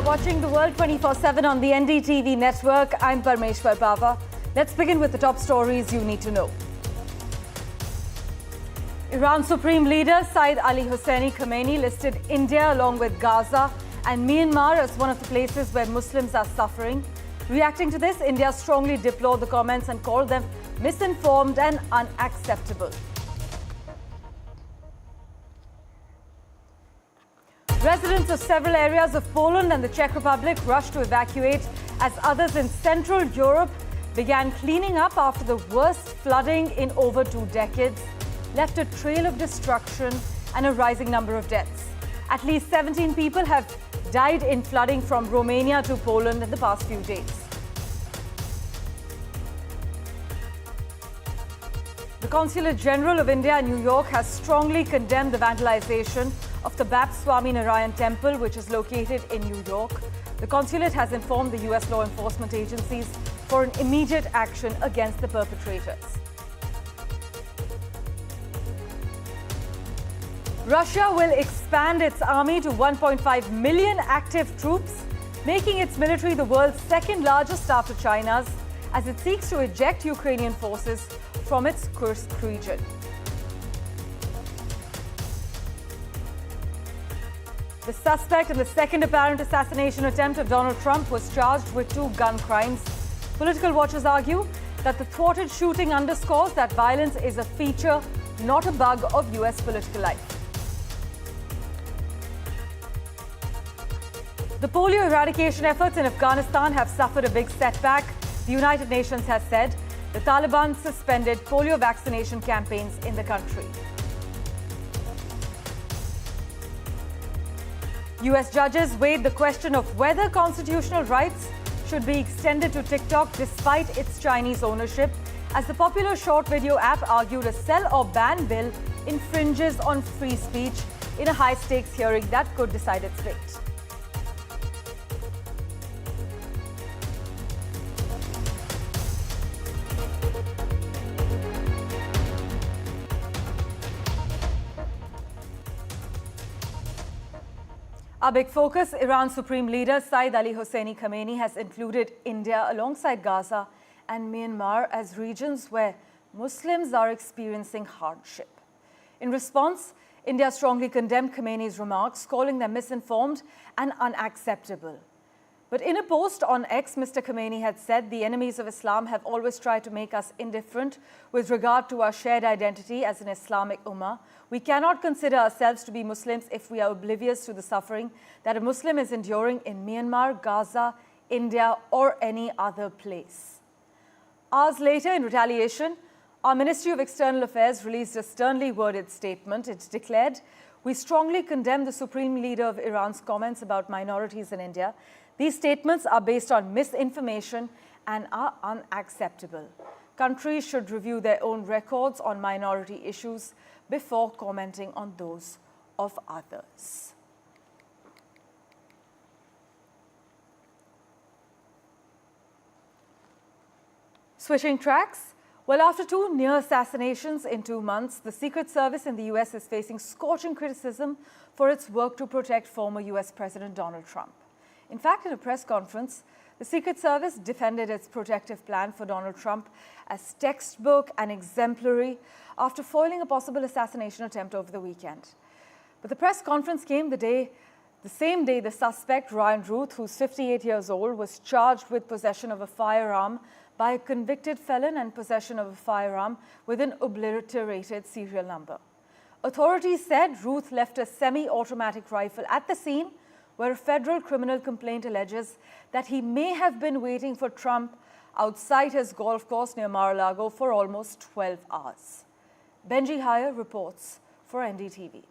You're watching The World 24/7 on the NDTV network. I'm Parmeshwar Bawa. Let's begin with the top stories you need to know. Iran's Supreme Leader Sayyid Hosseini Khamenei listed India along with Gaza and Myanmar as one of the places where Muslims are suffering. Reacting to this, India strongly deplored the comments and called them misinformed and unacceptable. Residents of several areas of Poland and the Czech Republic rushed to evacuate as others in Central Europe began cleaning up after the worst flooding in over 2 decades left a trail of destruction and a rising number of deaths. At least 17 people have died in flooding from Romania to Poland in the past few days. The Consulate General of India in New York has strongly condemned the vandalization of the BAPS Swaminarayan Temple, which is located in New York. The consulate has informed the US law enforcement agencies for an immediate action against the perpetrators. Russia will expand its army to 1.5 million active troops, making its military the world's second largest after China's, as it seeks to eject Ukrainian forces from its Kursk region. The suspect in the second apparent assassination attempt of Donald Trump was charged with 2 gun crimes. Political watchers argue that the thwarted shooting underscores that violence is a feature, not a bug, of US political life. The polio eradication efforts in Afghanistan have suffered a big setback. The United Nations has said the Taliban suspended polio vaccination campaigns in the country. US judges weighed the question of whether constitutional rights should be extended to TikTok despite its Chinese ownership, as the popular short video app argued a sell or ban bill infringes on free speech in a high-stakes hearing that could decide its fate. Our big focus, Iran's Supreme Leader Sayyid Hosseini Khamenei has included India alongside Gaza and Myanmar as regions where Muslims are experiencing hardship. In response, India strongly condemned Khamenei's remarks, calling them misinformed and unacceptable. But in a post on X, Mr. Khamenei had said the enemies of Islam have always tried to make us indifferent with regard to our shared identity as an Islamic Ummah. We cannot consider ourselves to be Muslims if we are oblivious to the suffering that a Muslim is enduring in Myanmar, Gaza, India, or any other place. Hours later, in retaliation, our Ministry of External Affairs released a sternly worded statement. It declared, "We strongly condemn the Supreme Leader of Iran's comments about minorities in India. These statements are based on misinformation and are unacceptable. Countries should review their own records on minority issues before commenting on those of others." Switching tracks. Well, after 2 near assassinations in 2 months, the Secret Service in the US is facing scorching criticism for its work to protect former US President Donald Trump. In fact, in a press conference, the Secret Service defended its protective plan for Donald Trump as textbook and exemplary after foiling a possible assassination attempt over the weekend. But the press conference came the same day the suspect, Ryan Ruth, who's 58 years old, was charged with possession of a firearm by a convicted felon and possession of a firearm with an obliterated serial number. Authorities said Ruth left a semi-automatic rifle at the scene, where a federal criminal complaint alleges that he may have been waiting for Trump outside his golf course near Mar-a-Lago for almost 12 hours. Benji Hire reports for NDTV.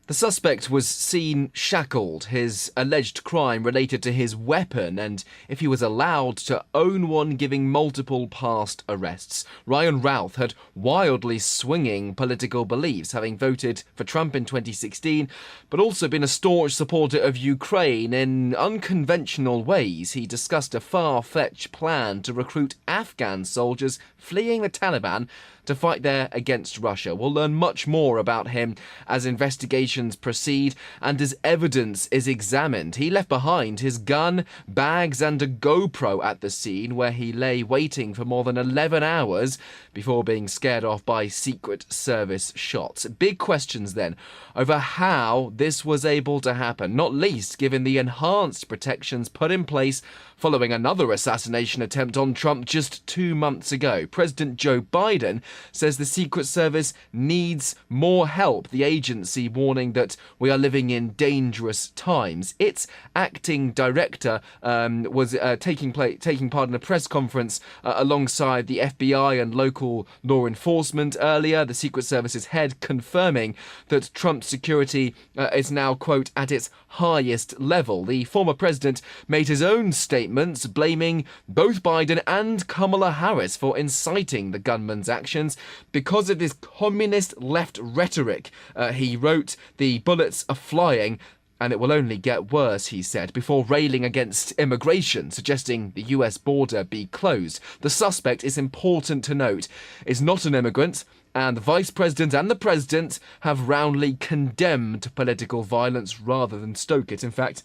The suspect was seen shackled, his alleged crime related to his weapon and if he was allowed to own one, giving multiple past arrests. Ryan Routh had wildly swinging political beliefs, having voted for Trump in 2016, but also been a staunch supporter of Ukraine. In unconventional ways, he discussed a far-fetched plan to recruit Afghan soldiers fleeing the Taliban to fight there against Russia. We'll learn much more about him as investigations proceed and as evidence is examined. He left behind his gun, bags and a GoPro at the scene, where he lay waiting for more than 11 hours before being scared off by Secret Service shots. Big questions then over how this was able to happen, not least given the enhanced protections put in place following another assassination attempt on Trump just 2 months ago. President Joe Biden says the Secret Service needs more help, the agency warning that we are living in dangerous times. Its acting director was taking part in a press conference alongside the FBI and local law enforcement earlier. The Secret Service's head confirming that Trump's security is now, quote, at its highest level. The former president made his own statements blaming both Biden and Kamala Harris for inciting the gunman's actions because of his communist left rhetoric. He wrote, "The bullets are flying and it will only get worse," he said, before railing against immigration, suggesting the US border be closed. The suspect, is important to note, is not an immigrant, and the Vice President and the President have roundly condemned political violence rather than stoke it. In fact,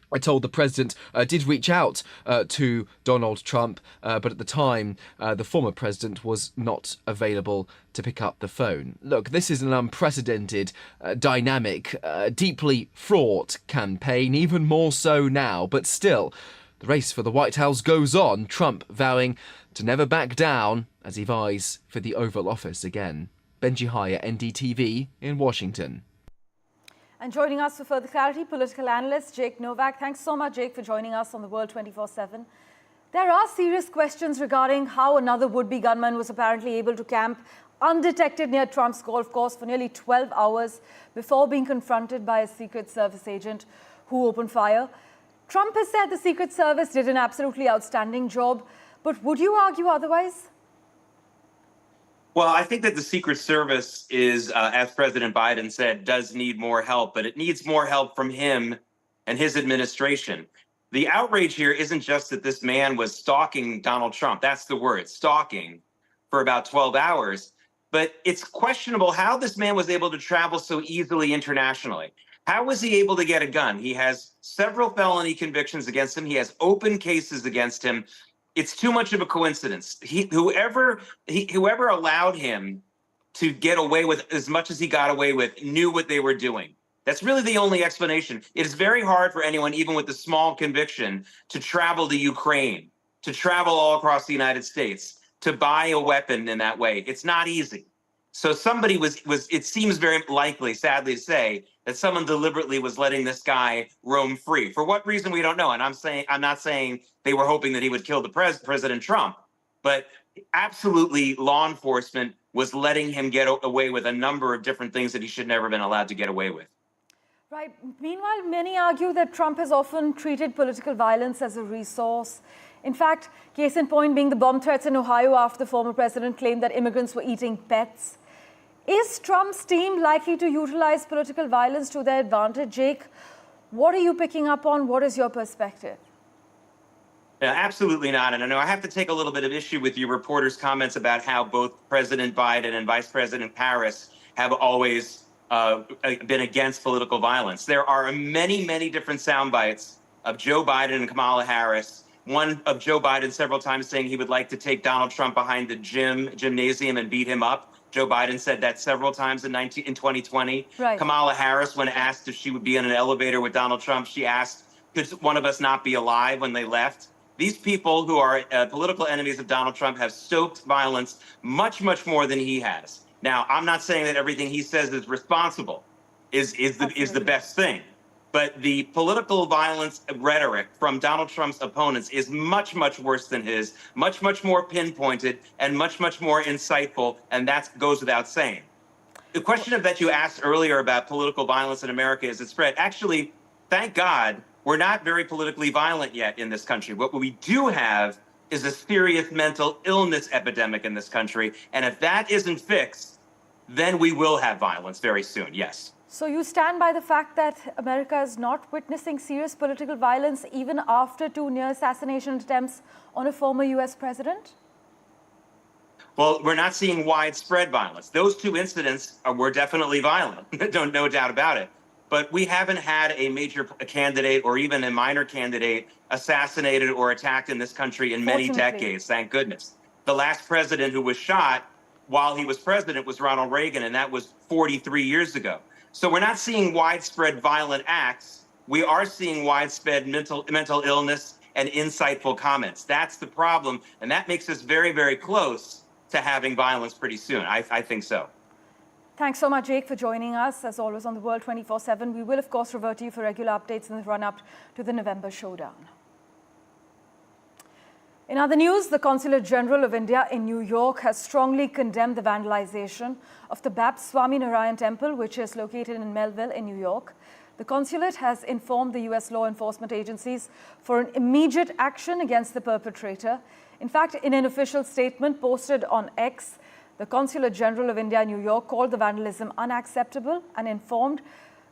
I told the President did reach out to Donald Trump, but at the time, the former President was not available to pick up the phone. Look, this is an unprecedented, dynamic, deeply fraught campaign, even more so now, but still, the race for the White House goes on, Trump vowing to never back down as he vies for the Oval Office again. Benji Haya, NDTV in Washington. And joining us for further clarity, political analyst Jake Novak. Thanks so much, Jake, for joining us on the World 24/7. There are serious questions regarding how another would-be gunman was apparently able to camp undetected near Trump's golf course for nearly 12 hours before being confronted by a Secret Service agent who opened fire. Trump has said the Secret Service did an absolutely outstanding job, but would you argue otherwise? Well, I think that the Secret Service is, as President Biden said, does need more help, but it needs more help from him and his administration. The outrage here isn't just that this man was stalking Donald Trump. That's the word, stalking, for about 12 hours. But it's questionable how this man was able to travel so easily internationally. How was he able to get a gun? He has several felony convictions against him. He has open cases against him. It's too much of a coincidence. Whoever allowed him to get away with as much as he got away with knew what they were doing. That's really the only explanation. It is very hard for anyone, even with a small conviction, to travel to Ukraine, to travel all across the United States, to buy a weapon in that way. It's not easy. So somebody was, it seems very likely, sadly to say, that someone deliberately was letting this guy roam free. For what reason, we don't know. And I'm not saying they were hoping that he would kill the President Trump, but absolutely law enforcement was letting him get away with a number of different things that he should never have been allowed to get away with. Right. Meanwhile, many argue that Trump has often treated political violence as a resource. In fact, case in point being the bomb threats in Ohio after the former president claimed that immigrants were eating pets. Is Trump's team likely to utilize political violence to their advantage? Jake, what are you picking up on? What is your perspective? Yeah, absolutely not. And I know I have to take a little bit of issue with your reporter's comments about how both President Biden and Vice President Harris have always been against political violence. There are many, many different sound bites of Joe Biden and Kamala Harris. One of Joe Biden several times saying he would like to take Donald Trump behind the gymnasium and beat him up. Joe Biden said that several times in 2020. Right. Kamala Harris, when asked if she would be in an elevator with Donald Trump, she asked, could one of us not be alive when they left? These people who are political enemies of Donald Trump have stoked violence much, much more than he has. Now, I'm not saying that everything he says is responsible, is the best thing. But the political violence rhetoric from Donald Trump's opponents is much, much worse than his, much, much more pinpointed and much, much more insightful. And that goes without saying. The question that you asked earlier about political violence in America is it spread. Actually, thank God, we're not very politically violent yet in this country. What we do have is a serious mental illness epidemic in this country. And if that isn't fixed, then we will have violence very soon, yes. So you stand by the fact that America is not witnessing serious political violence even after 2 near assassination attempts on a former US president? Well, we're not seeing widespread violence. Those two incidents were definitely violent, no doubt about it. But we haven't had a major candidate or even a minor candidate assassinated or attacked in this country in many decades, thank goodness. The last president who was shot while he was president was Ronald Reagan, and that was 43 years ago. So we're not seeing widespread violent acts. We are seeing widespread mental illness and insightful comments. That's the problem, and that makes us very, very close to having violence pretty soon. I think so. Thanks so much, Jake, for joining us. As always on The World 24/7, we will, of course, revert to you for regular updates in the run-up to the November showdown. In other news, the Consulate General of India in New York has strongly condemned the vandalization of the BAPS Swaminarayan Temple, which is located in Melville in New York. The consulate has informed the U.S. law enforcement agencies for an immediate action against the perpetrator. In fact, in an official statement posted on X, the Consulate General of India in New York called the vandalism unacceptable and informed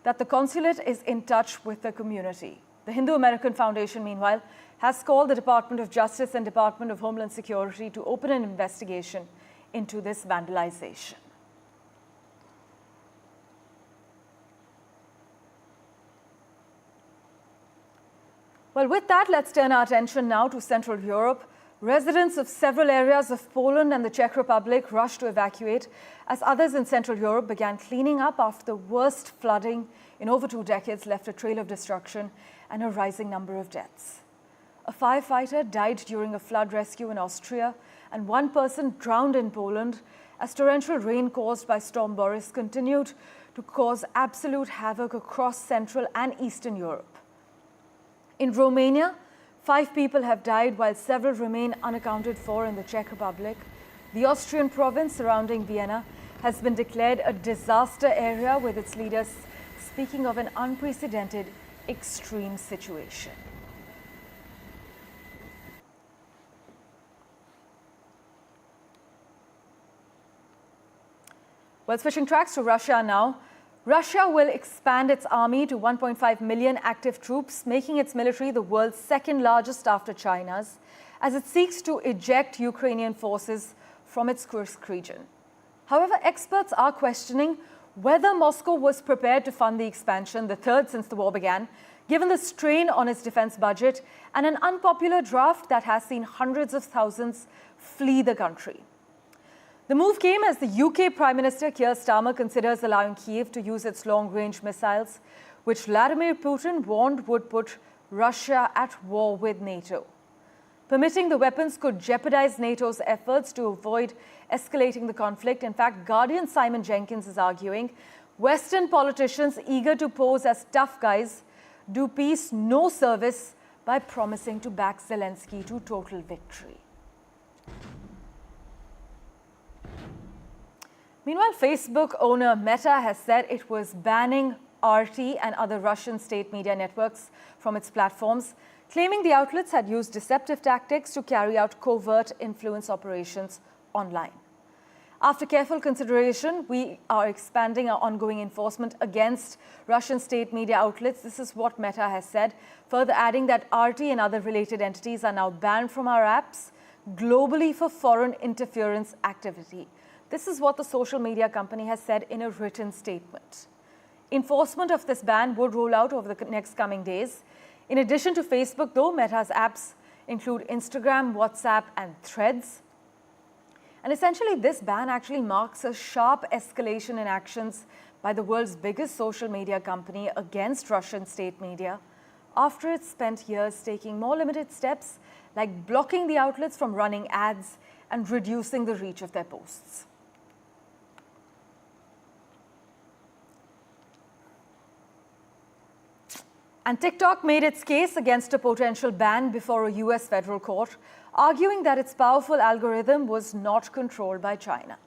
that the consulate is in touch with the community. The Hindu American Foundation, meanwhile, has called the Department of Justice and Department of Homeland Security to open an investigation into this vandalization. Well, with that, let's turn our attention now to Central Europe. Residents of several areas of Poland and the Czech Republic rushed to evacuate as others in Central Europe began cleaning up after the worst flooding in over 2 decades left a trail of destruction and a rising number of deaths. A firefighter died during a flood rescue in Austria, and 1 person drowned in Poland as torrential rain caused by Storm Boris continued to cause absolute havoc across Central and Eastern Europe. In Romania, 5 people have died while several remain unaccounted for in the Czech Republic. The Austrian province surrounding Vienna has been declared a disaster area, with its leaders speaking of an unprecedented extreme situation. Well, switching tracks to Russia now. Russia will expand its army to 1.5 million active troops, making its military the world's second largest after China's, as it seeks to eject Ukrainian forces from its Kursk region. However, experts are questioning whether Moscow was prepared to fund the expansion, the third since the war began, given the strain on its defense budget and an unpopular draft that has seen hundreds of thousands flee the country. The move came as the UK Prime Minister Keir Starmer considers allowing Kyiv to use its long-range missiles, which Vladimir Putin warned would put Russia at war with NATO. Permitting the weapons could jeopardize NATO's efforts to avoid escalating the conflict. In fact, Guardian's Simon Jenkins is arguing Western politicians eager to pose as tough guys do peace no service by promising to back Zelensky to total victory. Meanwhile, Facebook owner Meta has said it was banning RT and other Russian state media networks from its platforms, claiming the outlets had used deceptive tactics to carry out covert influence operations online. After careful consideration, we are expanding our ongoing enforcement against Russian state media outlets. This is what Meta has said, further adding that RT and other related entities are now banned from our apps globally for foreign interference activity. This is what the social media company has said in a written statement. Enforcement of this ban would roll out over the next coming days. In addition to Facebook, though, Meta's apps include Instagram, WhatsApp, and Threads. And essentially, this ban actually marks a sharp escalation in actions by the world's biggest social media company against Russian state media, after it spent years taking more limited steps like blocking the outlets from running ads and reducing the reach of their posts. And TikTok made its case against a potential ban before a US federal court, arguing that its powerful algorithm was not controlled by China.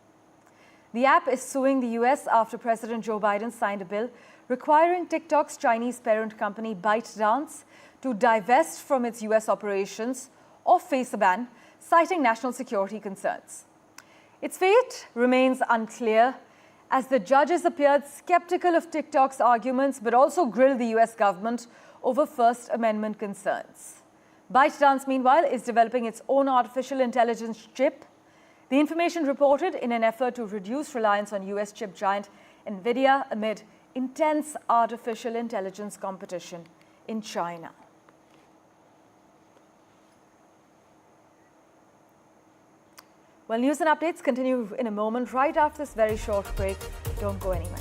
The app is suing the US after President Joe Biden signed a bill requiring TikTok's Chinese parent company ByteDance to divest from its US operations or face a ban, citing national security concerns. Its fate remains unclear, as the judges appeared skeptical of TikTok's arguments but also grilled the US government over First Amendment concerns. ByteDance, meanwhile, is developing its own artificial intelligence chip The information reported in an effort to reduce reliance on US chip giant NVIDIA amid intense artificial intelligence competition in China. Well, news and updates continue in a moment, right after this very short break. Don't go anywhere.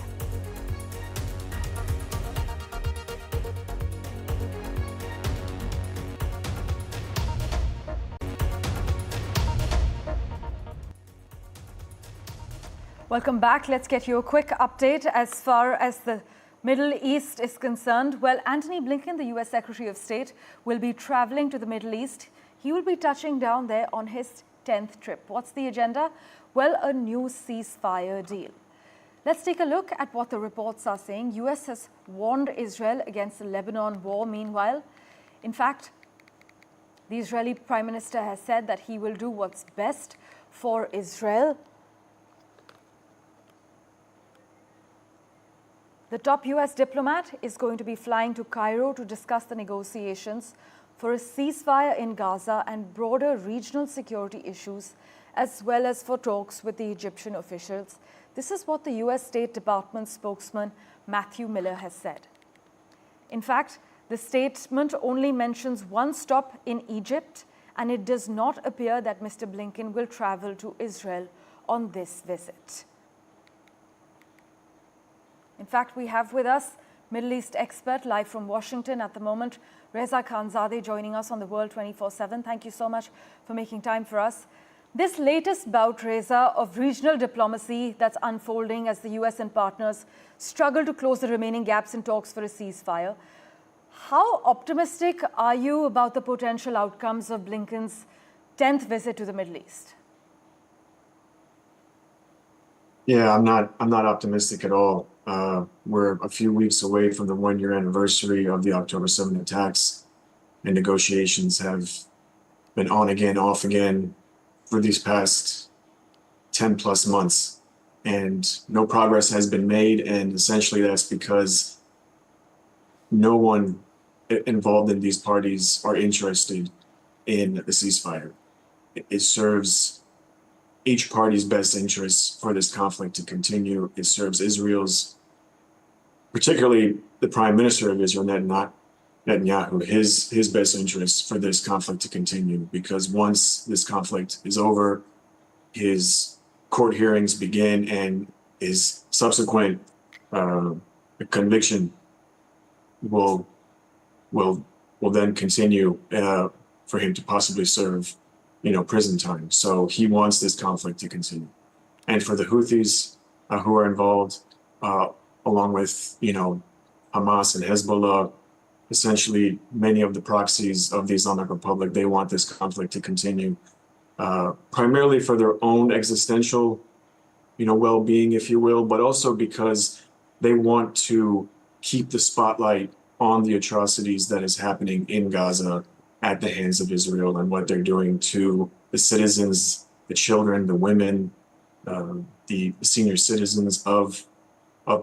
Welcome back. Let's get you a quick update as far as the Middle East is concerned. Well, Antony Blinken, the US Secretary of State, will be traveling to the Middle East. He will be touching down there on his 10th trip. What's the agenda? Well, a new ceasefire deal. Let's take a look at what the reports are saying. US has warned Israel against the Lebanon war. Meanwhile, in fact, the Israeli Prime Minister has said that he will do what's best for Israel. The top US diplomat is going to be flying to Cairo to discuss the negotiations for a ceasefire in Gaza and broader regional security issues, as well as for talks with the Egyptian officials. This is what the US State Department spokesman Matthew Miller has said. In fact, the statement only mentions one stop in Egypt, and it does not appear that Mr. Blinken will travel to Israel on this visit. In fact, we have with us Middle East expert live from Washington at the moment, Reza Khanzadeh, joining us on the World 24/7. Thank you so much for making time for us. This latest bout, Reza, of regional diplomacy that's unfolding as the US and partners struggle to close the remaining gaps in talks for a ceasefire. How optimistic are you about the potential outcomes of Blinken's 10th visit to the Middle East? Yeah, I'm not optimistic at all. We're a few weeks away from the 1-year anniversary of the October 7 attacks, and negotiations have been on again, off again for these past 10 plus months, and no progress has been made. And essentially that's because no one involved in these parties are interested in the ceasefire. It serves each party's best interests for this conflict to continue. It serves Israel's, particularly the Prime Minister of Israel, Netanyahu, his best interests for this conflict to continue, because once this conflict is over, his court hearings begin and his subsequent conviction will then continue for him to possibly serve prison time. So he wants this conflict to continue. And for the Houthis who are involved, along with Hamas and Hezbollah, essentially many of the proxies of the Islamic Republic, they want this conflict to continue, primarily for their own existential well-being, if you will, but also because they want to keep the spotlight on the atrocities that is happening in Gaza at the hands of Israel and what they're doing to the citizens, the children, the women, the senior citizens of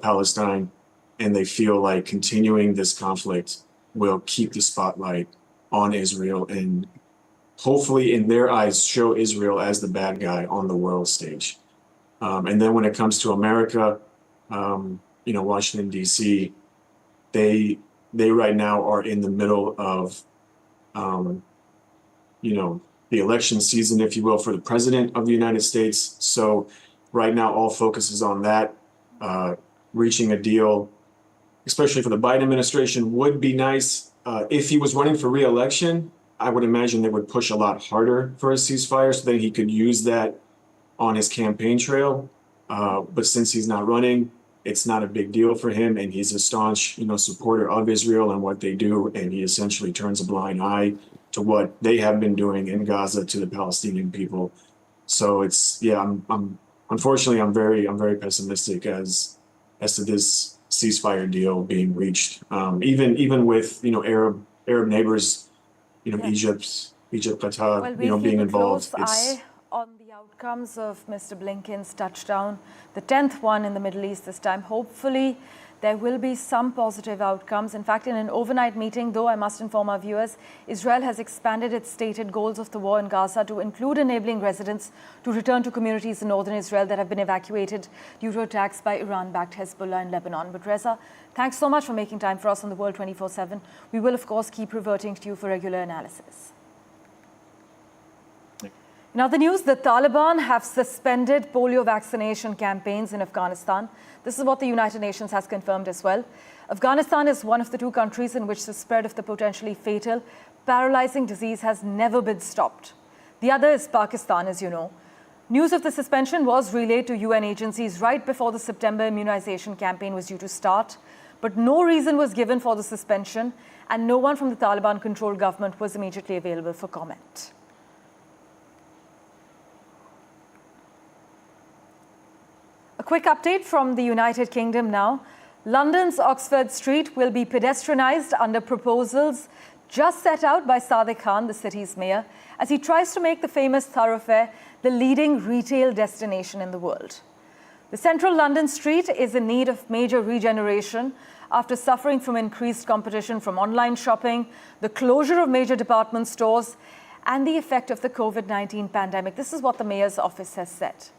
Palestine. And they feel like continuing this conflict will keep the spotlight on Israel and hopefully in their eyes show Israel as the bad guy on the world stage. And then when it comes to America, Washington, D.C., they right now are in the middle of the election season, if you will, for the president of the United States. So right now, all focus is on that. Reaching a deal, especially for the Biden administration, would be nice. If he was running for re-election, I would imagine they would push a lot harder for a ceasefire so that he could use that on his campaign trail. But since he's not running, it's not a big deal for him, and he's a staunch, supporter of Israel and what they do, and he essentially turns a blind eye to what they have been doing in Gaza to the Palestinian people. So unfortunately, I'm very pessimistic as to this ceasefire deal being reached. Even with Arab neighbors, Egypt, Qatar, being involved. Eye on the outcomes of Mr. Blinken's touchdown, the 10th one in the Middle East this time. Hopefully, there will be some positive outcomes. In fact, in an overnight meeting, though, I must inform our viewers, Israel has expanded its stated goals of the war in Gaza to include enabling residents to return to communities in northern Israel that have been evacuated due to attacks by Iran-backed Hezbollah in Lebanon. But Reza, thanks so much for making time for us on the World 24/7. We will, of course, keep reverting to you for regular analysis. Now, the news: the Taliban have suspended polio vaccination campaigns in Afghanistan. This is what the United Nations has confirmed as well. Afghanistan is one of the two countries in which the spread of the potentially fatal, paralyzing disease has never been stopped. The other is Pakistan, as you know. News of the suspension was relayed to UN agencies right before the September immunization campaign was due to start, but no reason was given for the suspension, and no one from the Taliban-controlled government was immediately available for comment. A quick update from the United Kingdom now. London's Oxford Street will be pedestrianised under proposals just set out by Sadiq Khan, the city's mayor, as he tries to make the famous thoroughfare the leading retail destination in the world. The central London street is in need of major regeneration after suffering from increased competition from online shopping, the closure of major department stores, and the effect of the COVID-19 pandemic. This is what the mayor's office has said.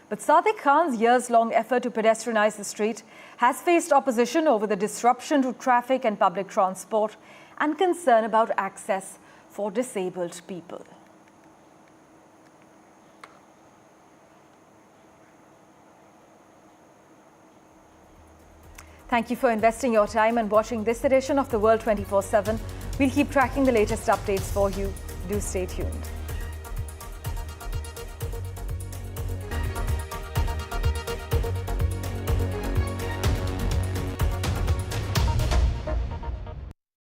But Sadiq Khan's years-long effort to pedestrianise the street has faced opposition over the disruption to traffic and public transport and concern about access for disabled people. Thank you for investing your time and watching this edition of the World 24/7. We'll keep tracking the latest updates for you. Do stay tuned.